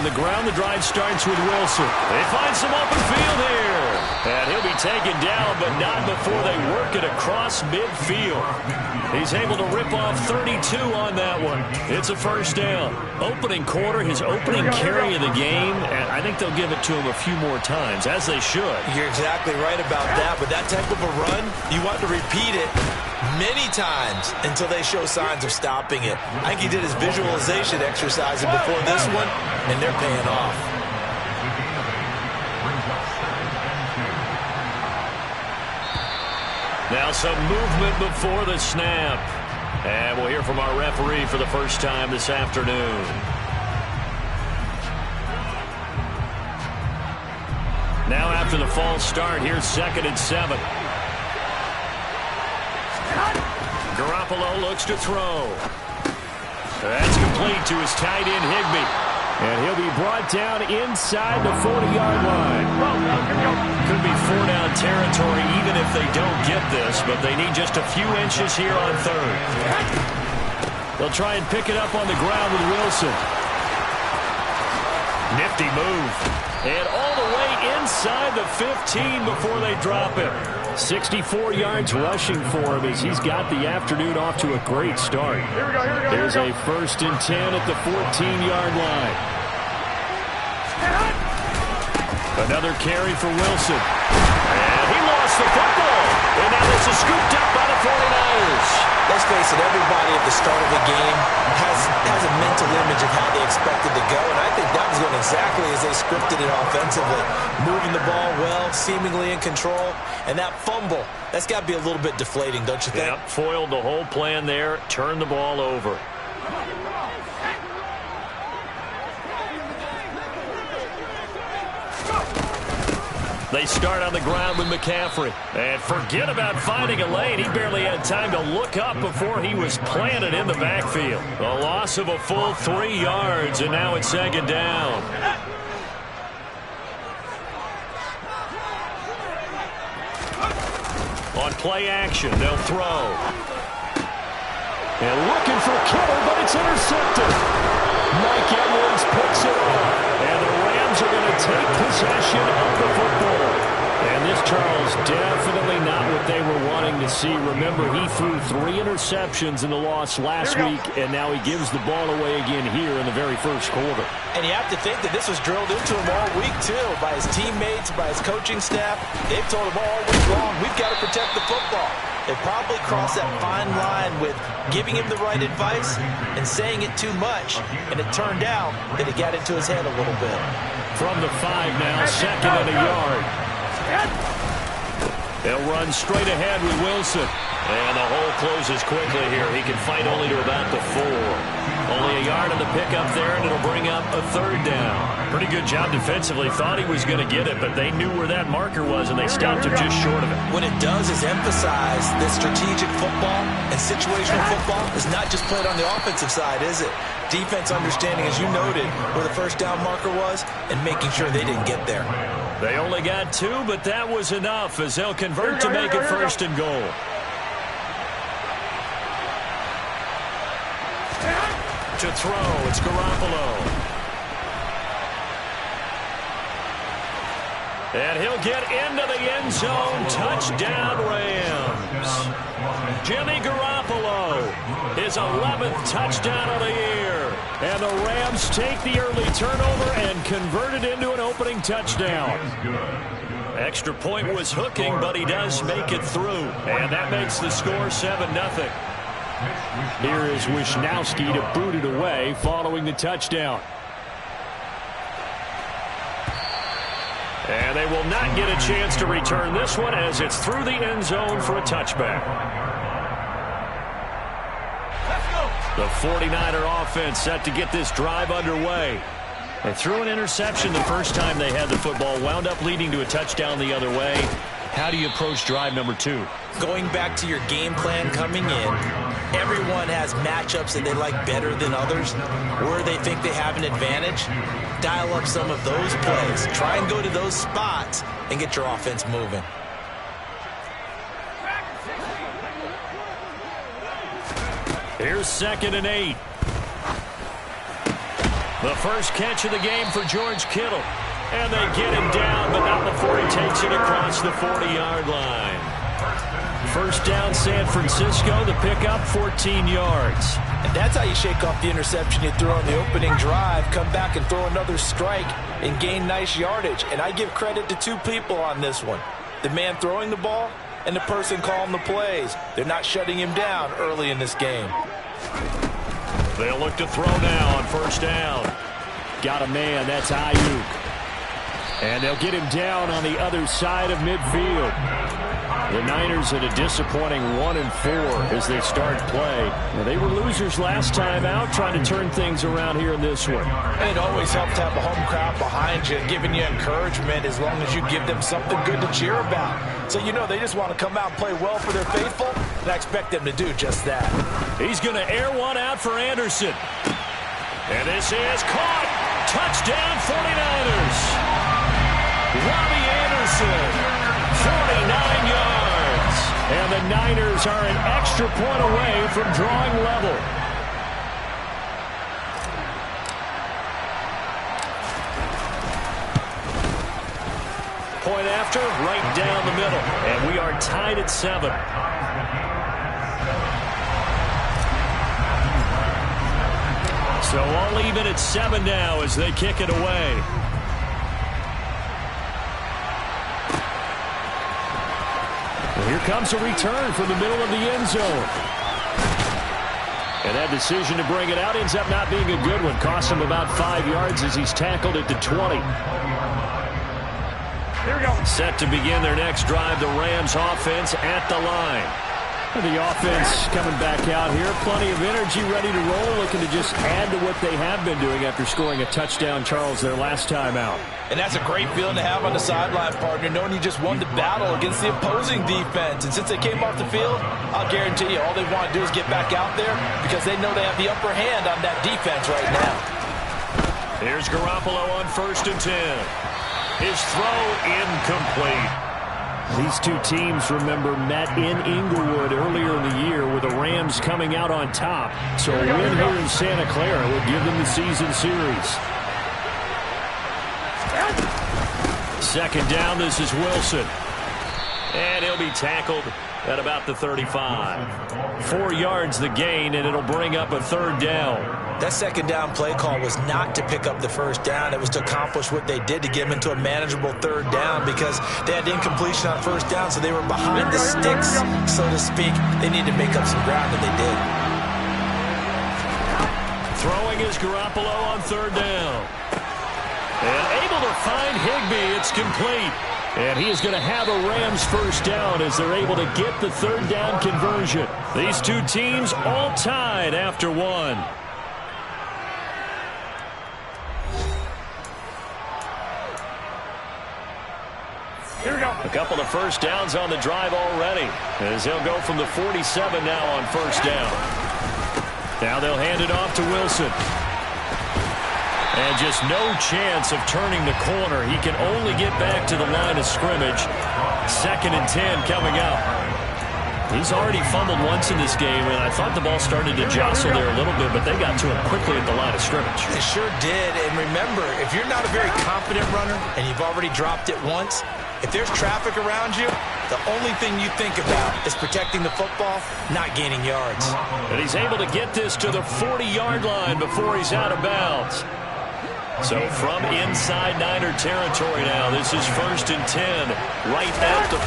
On the ground, the drive starts with Wilson. They find some open field here. And he'll be taken down, but not before they work it across midfield. He's able to rip off 32 on that one. It's a first down. Opening quarter, his opening carry of the game, and I think they'll give it to him a few more times, as they should. You're exactly right about that. With that type of a run, you want to repeat it many times until they show signs of stopping it. I think he did his visualization exercises before this one, and they're paying off. Now some movement before the snap. And we'll hear from our referee for the first time this afternoon. Now after the false start, here's 2nd and 7. Garoppolo looks to throw. That's complete to his tight end, Higbee. And he'll be brought down inside the 40-yard line. Could be 4-down territory even if they don't get this, but they need just a few inches here on 3rd. They'll try and pick it up on the ground with Wilson. Nifty move. And all the way inside the 15 before they drop it. 64 yards rushing for him as he's got the afternoon off to a great start. There's a 1st and 10 at the 14-yard line. Another carry for Wilson. And he lost the football. And now this is scooped up by the 49ers. Let's face it, everybody at the start of the game has a mental image of how they expected to go, and I think that was going exactly as they scripted it offensively. Moving the ball well, seemingly in control, and that fumble, that's got to be a little bit deflating, don't you think? Yep, foiled the whole plan there, turned the ball over. They start on the ground with McCaffrey. And forget about finding a lane. He barely had time to look up before he was planted in the backfield. A loss of a full 3 yards, and now it's 2nd down. On play action, they'll throw. And looking for Kittle, but it's intercepted. Mike Edwards picks it up. And the Rams are going to take possession of the football. And this, Charles, definitely not what they were wanting to see. Remember, he threw 3 interceptions in the loss last week, and now he gives the ball away again here in the very first quarter. And you have to think that this was drilled into him all week, too, by his teammates, by his coaching staff. They've told him all week long, we've got to protect the football. They probably crossed that fine line with giving him the right advice and saying it too much. And it turned out that it got into his head a little bit. From the 5 now, 2nd and a yard. They'll run straight ahead with Wilson. And the hole closes quickly here. He can fight only to about the 4. Only a yard on the pickup there, and it'll bring up a 3rd down. Pretty good job defensively. Thought he was going to get it, but they knew where that marker was, and they stopped him just short of it. What it does is emphasize that strategic football and situational football is not just played on the offensive side, is it? Defense understanding, as you noted, where the 1st down marker was and making sure they didn't get there. They only got 2, but that was enough as they'll convert to make it 1st and goal. To throw, it's Garoppolo. And he'll get into the end zone. Touchdown, Rams. Jimmy Garoppolo, his 11th touchdown of the year. And the Rams take the early turnover and convert it into an opening touchdown. Extra point was hooking, but he does make it through. And that makes the score 7-0. Here is Wisnowski to boot it away following the touchdown. And they will not get a chance to return this one as it's through the end zone for a touchback. The 49er offense set to get this drive underway. They threw an interception the first time they had the football, wound up leading to a touchdown the other way. How do you approach drive number 2? Going back to your game plan coming in, everyone has matchups that they like better than others, where they think they have an advantage. Dial up some of those plays. Try and go to those spots and get your offense moving. Here's 2nd and 8. The first catch of the game for George Kittle. And they get him down, but not before he takes it across the 40-yard line. First down, San Francisco. The pickup, 14 yards. And that's how you shake off the interception you threw on the opening drive, come back and throw another strike and gain nice yardage. And I give credit to two people on this one. The man throwing the ball and the person calling the plays. They're not shutting him down early in this game. They'll look to throw now on first down. Got a man, that's Ayuk. And they'll get him down on the other side of midfield. The Niners at a disappointing 1-4 as they start play. Now, they were losers last time out, trying to turn things around here in this one. And it always helps to have a home crowd behind you, giving you encouragement as long as you give them something good to cheer about. So you know they just want to come out and play well for their faithful, and I expect them to do just that. He's going to air one out for Anderson. And this is caught. Touchdown 49ers. Robbie Anderson, 49 yards. And the Niners are an extra point away from drawing level. Point after, right down the middle. And we are tied at 7. So all even at 7 now as they kick it away. Well, here comes a return from the middle of the end zone. And that decision to bring it out ends up not being a good one. Cost him about 5 yards as he's tackled at the 20. Here we go. Set to begin their next drive, the Rams offense at the line. The offense coming back out here. Plenty of energy, ready to roll, looking to just add to what they have been doing after scoring a touchdown, Charles, their last time out. And that's a great feeling to have on the sideline, partner, knowing you just won the battle against the opposing defense. And since they came off the field, I'll guarantee you all they want to do is get back out there because they know they have the upper hand on that defense right now. Here's Garoppolo on 1st and 10. His throw incomplete. These two teams, remember, met in Inglewood earlier in the year with the Rams coming out on top. So a win here in Santa Clara would give them the season series. Second down, this is Wilson. And he'll be tackled at about the 35. 4 yards the gain, and it'll bring up a 3rd down. That second down play call was not to pick up the first down. It was to accomplish what they did to get them into a manageable 3rd down because they had incompletion on first down, so they were behind the sticks, so to speak. They needed to make up some ground, and they did. Throwing is Garoppolo on 3rd down. And able to find Higbee. It's complete. And he is going to have a Rams first down as they're able to get the 3rd down conversion. These two teams all tied after 1. Here we go. A couple of first downs on the drive already as they'll go from the 47 now on first down. Now they'll hand it off to Wilson. And just no chance of turning the corner. He can only get back to the line of scrimmage. 2nd and 10 coming up. He's already fumbled once in this game, and I thought the ball started to jostle there a little bit, but they got to him quickly at the line of scrimmage. They sure did. And remember, if you're not a very confident runner and you've already dropped it once, if there's traffic around you, the only thing you think about is protecting the football, not gaining yards. And he's able to get this to the 40-yard line before he's out of bounds. So from inside Niner territory now, this is 1st and 10, right at the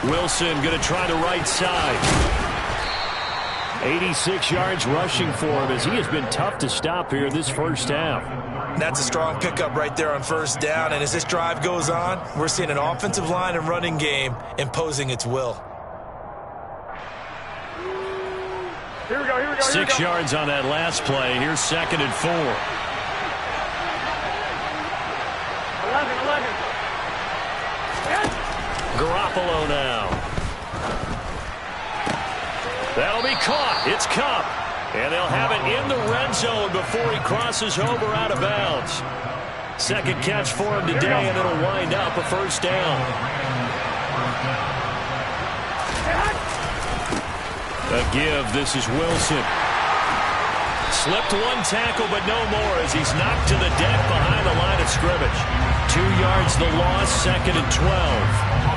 40. Wilson going to try the right side. 86 yards rushing for him as he has been tough to stop here this first half. That's a strong pickup right there on first down. And as this drive goes on, we're seeing an offensive line and running game imposing its will. Here we go, here we go. 6 yards on that last play. Here's 2nd and 4. 11. Garoppolo now. That'll be caught. It's Kupp. And they'll have it in the red zone before he crosses over out of bounds. Second catch for him today, and it'll wind up a first down. A give. This is Wilson. Slipped one tackle, but no more as he's knocked to the deck behind the line of scrimmage. 2 yards the loss, 2nd and 12.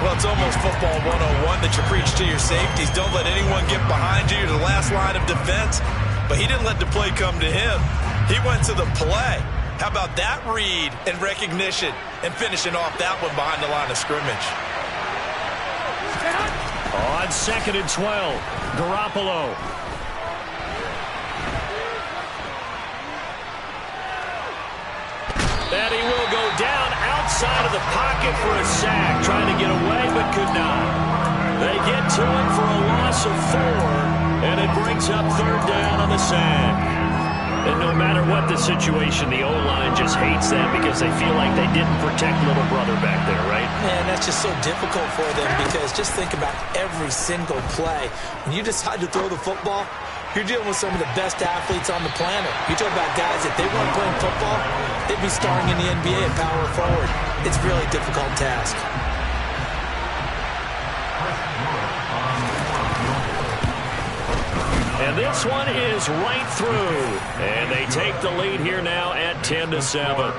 Well, it's almost football 101 that you preach to your safeties. Don't let anyone get behind you. You're the last line of defense. But he didn't let the play come to him. He went to the play. How about that read and recognition and finishing off that one behind the line of scrimmage? On 2nd and 12, Garoppolo. And he will go down outside of the pocket for a sack. Trying to get away, but could not. They get to him for a loss of 4, and it brings up 3rd down on the sack. And no matter what the situation, the O-line just hates that because they feel like they didn't protect little brother back there, right? Man, that's just so difficult for them because just think about every single play. When you decide to throw the football, you're dealing with some of the best athletes on the planet. You talk about guys, if they weren't playing football, they'd be starring in the NBA at power forward. It's a really difficult task. And this one is right through. And they take the lead here now at 10-7.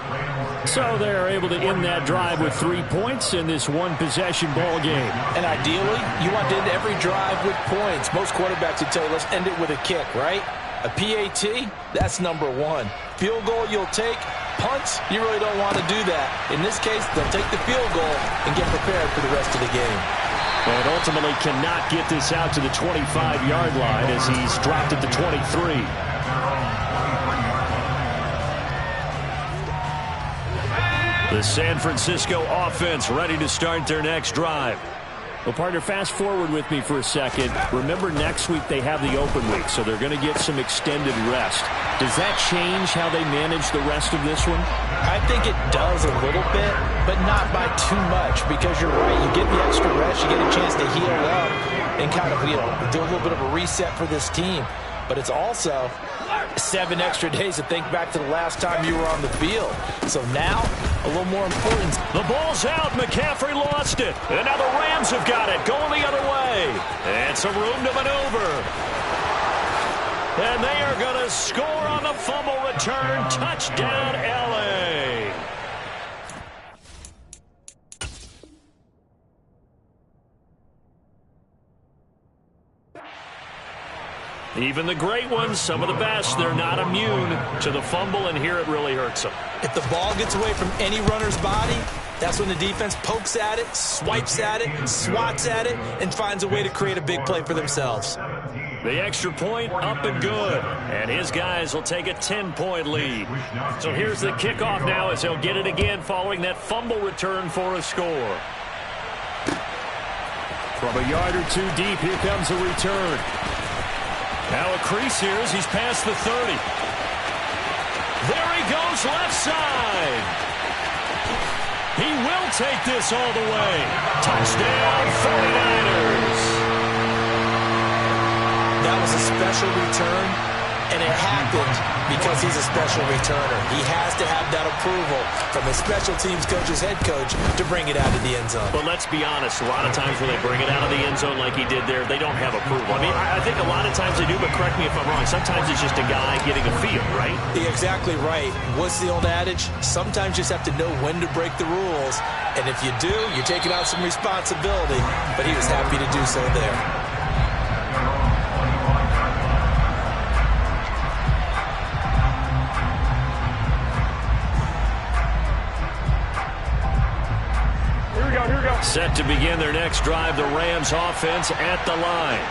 So they're able to end that drive with 3 points in this one-possession ball game. And ideally, you want to end every drive with points. Most quarterbacks would tell you, let's end it with a kick, right? A PAT, that's number 1. Field goal you'll take. Punts, you really don't want to do that. In this case, they'll take the field goal and get prepared for the rest of the game. And ultimately cannot get this out to the 25-yard line as he's dropped at the 23. The San Francisco offense ready to start their next drive. Well, partner, fast forward with me for a second. Remember, next week they have the open week, so they're going to get some extended rest. Does that change how they manage the rest of this one? I think it does a little bit, but not by too much, because you're right. You get the extra rest, you get a chance to heal up and kind of, do a little bit of a reset for this team. But it's also 7 extra days to think back to the last time you were on the field. So now, a little more important. The ball's out. McCaffrey lost it. And now the Rams have got it. Going the other way. And some room to maneuver. And they are going to score on the fumble return. Touchdown, L.A. Even the great ones, some of the best, they're not immune to the fumble, and here it really hurts them. If the ball gets away from any runner's body, that's when the defense pokes at it, swipes at it, swats at it, and finds a way to create a big play for themselves. The extra point up and good, and his guys will take a 10-point lead. So here's the kickoff now as they'll get it again following that fumble return for a score. From a yard or 2 deep, here comes a return. Now a crease here as he's past the 30. There he goes, left side. He will take this all the way. Touchdown, 49ers. That was a special return, and it happened because he's a special returner. He has to have that approval from the special teams coach's head coach to bring it out of the end zone. But let's be honest, a lot of times when they bring it out of the end zone like he did there, they don't have approval. I mean, I think a lot of times they do, but correct me if I'm wrong. Sometimes it's just a guy getting a feel, right? You're exactly right. What's the old adage? Sometimes you just have to know when to break the rules, and if you do, you're taking out some responsibility, but he was happy to do so there. Set to begin their next drive, the Rams offense at the line.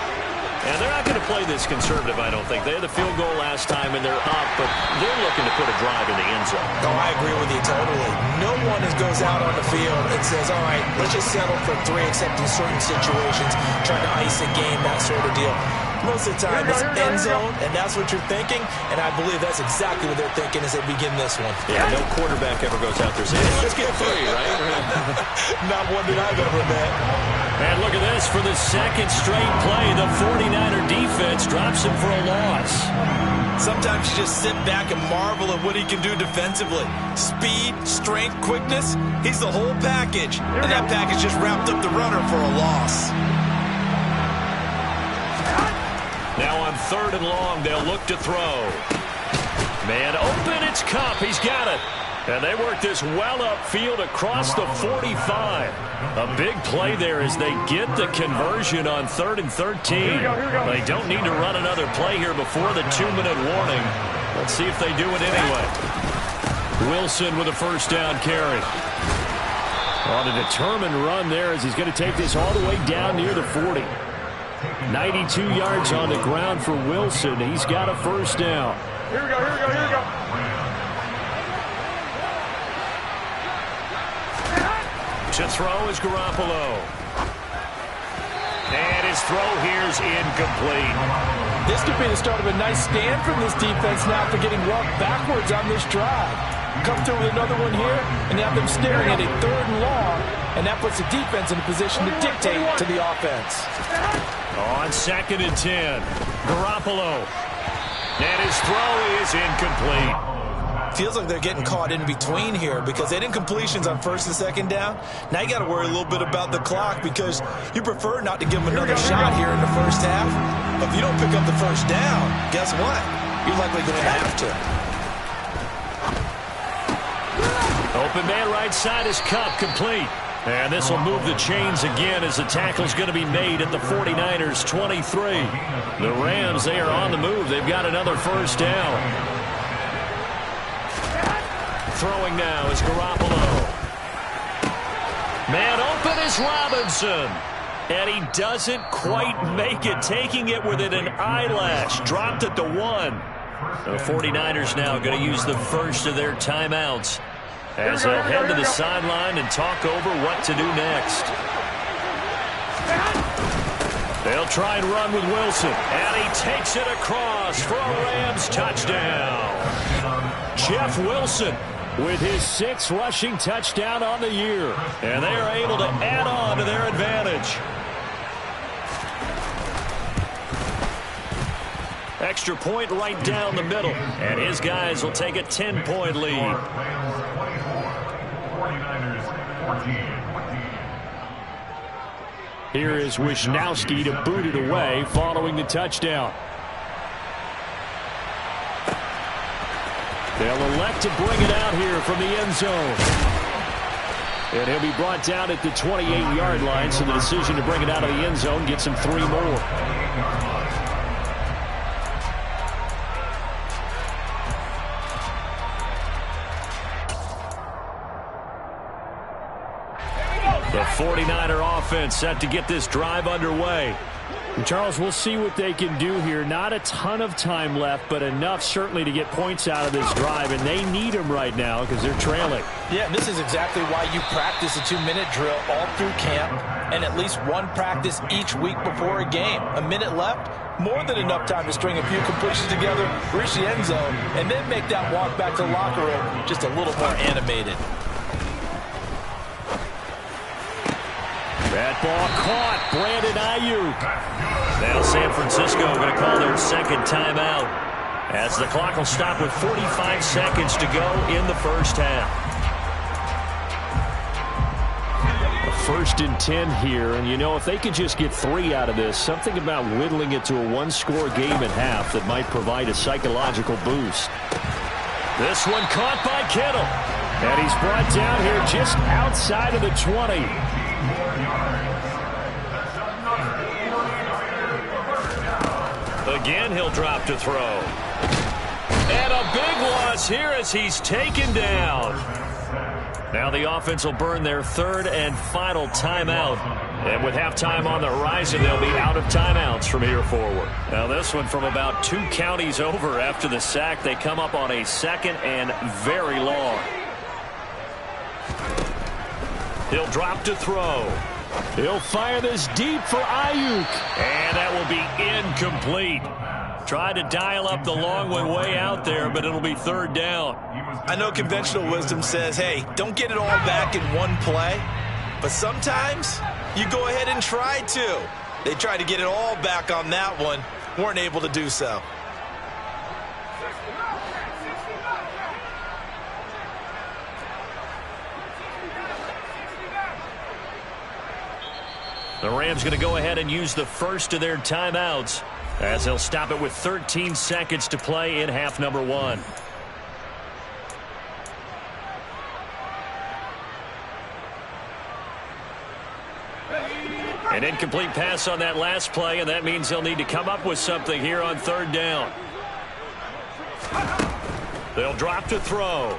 And they're not going to play this conservative, I don't think. They had the field goal last time, and they're up, but they're looking to put a drive in the end zone. No, I agree with you totally. No one goes out on the field and says, all right, let's just settle for 3, except in certain situations, trying to ice a game, that sort of deal. Most of the time, it's end zone, and that's what you're thinking, and I believe that's exactly what they're thinking as they begin this one. Yeah, no quarterback ever goes out there saying, hey, let's get 3, right? Not one that I've ever met. And look at this. For the second straight play, the 49er defense drops him for a loss. Sometimes you just sit back and marvel at what he can do defensively. Speed, strength, quickness, he's the whole package. And that package just wrapped up the runner for a loss. Now on 3rd and long, they'll look to throw. Man open, it's Cup. He's got it. And they work this well upfield across the 45. A big play there as they get the conversion on 3rd and 13. They don't need to run another play here before the 2-minute warning. Let's see if they do it anyway. Wilson with a first down carry. On a determined run there as he's going to take this all the way down near the 40. 92 yards on the ground for Wilson. He's got a first down. Here we go, here we go, here we go. To throw is Garoppolo. And his throw here is incomplete. This could be the start of a nice stand from this defense now after getting walked backwards on this drive. Come through with another one here, and you have them staring at a 3rd and long, and that puts the defense in a position to dictate to the offense. On 2nd and 10, Garoppolo. And his throw is incomplete. Feels like they're getting caught in between here because they didn't completions on 1st and 2nd down. Now you got to worry a little bit about the clock because you prefer not to give them another shot here in the first half. But if you don't pick up the first down, guess what? You're likely going to have to. Open man right side is Cup, complete. And this will move the chains again as the tackle's going to be made at the 49ers 23. The Rams, they are on the move. They've got another first down. Throwing now is Garoppolo. Man open is Robinson. And he doesn't quite make it, taking it within an eyelash. Dropped at the 1. The 49ers now going to use the first of their timeouts as they'll head to the sideline and talk over what to do next. They'll try and run with Wilson. And he takes it across for a Rams touchdown. Jeff Wilson with his 6th rushing touchdown on the year. And they are able to add on to their advantage. Extra point right down the middle. And his guys will take a 10-point lead. Here is Wisnowski to boot it away following the touchdown. They'll elect to bring it out here from the end zone. And he'll be brought down at the 28-yard line, so the decision to bring it out of the end zone gets him 3 more. The 49er offense set to get this drive underway. And Charles, we'll see what they can do here. Not a ton of time left, but enough certainly to get points out of this drive, and they need them right now because they're trailing. Yeah, this is exactly why you practice a 2-minute drill all through camp and at least one practice each week before a game. A minute left, more than enough time to string a few completions together, reach the end zone, and then make that walk back to the locker room just a little more animated. That ball caught. Brandon Ayuk. Now San Francisco going to call their 2nd timeout as the clock will stop with 45 seconds to go in the first half. A 1st and 10 here, and you know, if they could just get 3 out of this, something about whittling it to a 1-score game at half that might provide a psychological boost. This one caught by Kittle, and he's brought down here just outside of the 20. Again, he'll drop to throw. And a big loss here as he's taken down. Now the offense will burn their 3rd and final timeout. And with halftime on the horizon, they'll be out of timeouts from here forward. Now this one from about 2 counties over after the sack. They come up on a 2nd and very long. He'll drop to throw. He'll fire this deep for Ayuk. And that will be incomplete. Tried to dial up the long one way out there, but it'll be 3rd down. I know conventional wisdom says, hey, don't get it all back in one play. But sometimes you go ahead and try to. They tried to get it all back on that one. Weren't able to do so. The Rams going to go ahead and use the first of their timeouts as they'll stop it with 13 seconds to play in half number 1. An incomplete pass on that last play, and that means they'll need to come up with something here on third down. They'll drop to throw.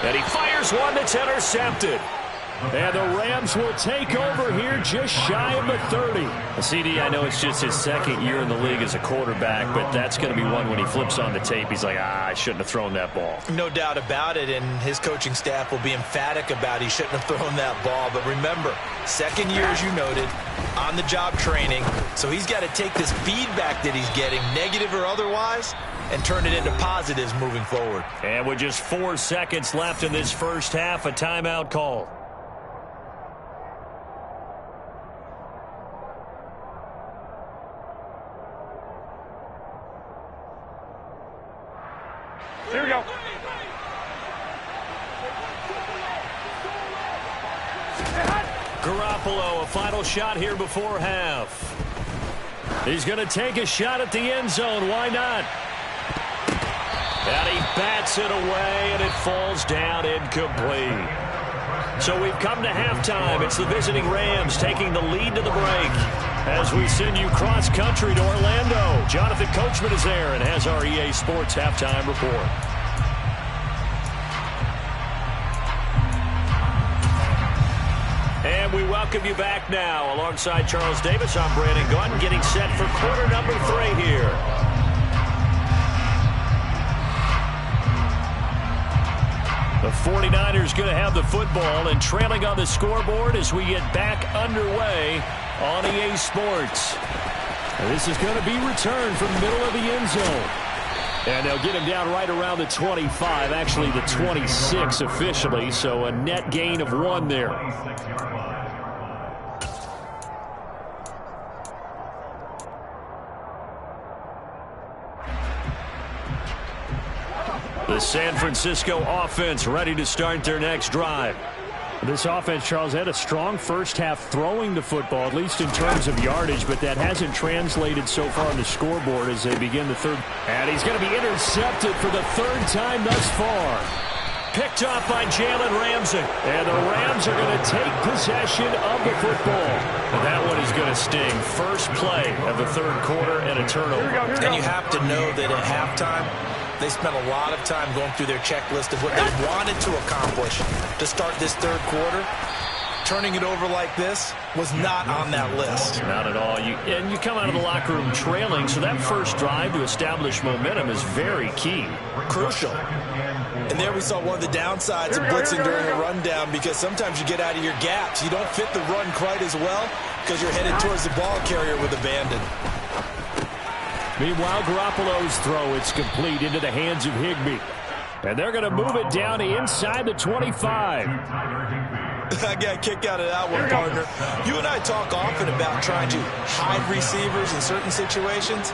And he fires one that's intercepted. And the Rams will take over here just shy of the 30. CD, I know it's just his second year in the league as a quarterback, but that's going to be one when he flips on the tape. He's like, I shouldn't have thrown that ball. No doubt about it, and his coaching staff will be emphatic about he shouldn't have thrown that ball. But remember, second year, as you noted, on-the-job training. So he's got to take this feedback that he's getting, negative or otherwise, and turn it into positives moving forward. And with just 4 seconds left in this first half, a timeout call. Here we go. Garoppolo, a final shot here before half. He's going to take a shot at the end zone. Why not? And he bats it away, and it falls down incomplete. So we've come to halftime. It's the visiting Rams taking the lead to the break. As we send you cross-country to Orlando, Jonathan Coachman is there and has our EA Sports halftime report. And we welcome you back now. Alongside Charles Davis, I'm Brandon Gaudin, getting set for quarter number 3 here. The 49ers going to have the football and trailing on the scoreboard as we get back underway on EA Sports. And this is going to be returned from the middle of the end zone. And they'll get him down right around the 25, actually the 26 officially, so a net gain of 1 there. The San Francisco offense ready to start their next drive. This offense, Charles, had a strong first half throwing the football, at least in terms of yardage, but that hasn't translated so far on the scoreboard as they begin the third. And he's going to be intercepted for the 3rd time thus far. Picked off by Jalen Ramsey. And the Rams are going to take possession of the football. And that one is going to sting. First play of the 3rd quarter and a turnover. And you have to know that at halftime, they spent a lot of time going through their checklist of what they wanted to accomplish to start this 3rd quarter. Turning it over like this was not on that list. Not at all. And you come out of the locker room trailing, so that first drive to establish momentum is very key. Crucial. And there we saw one of the downsides of blitzing during a rundown, because sometimes you get out of your gaps. You don't fit the run quite as well because you're headed towards the ball carrier with abandon. Meanwhile, Garoppolo's throw, it's complete into the hands of Higbee. And they're going to move it down to inside the 25. I got a kick out of that one, partner. You and I talk often about trying to hide receivers in certain situations.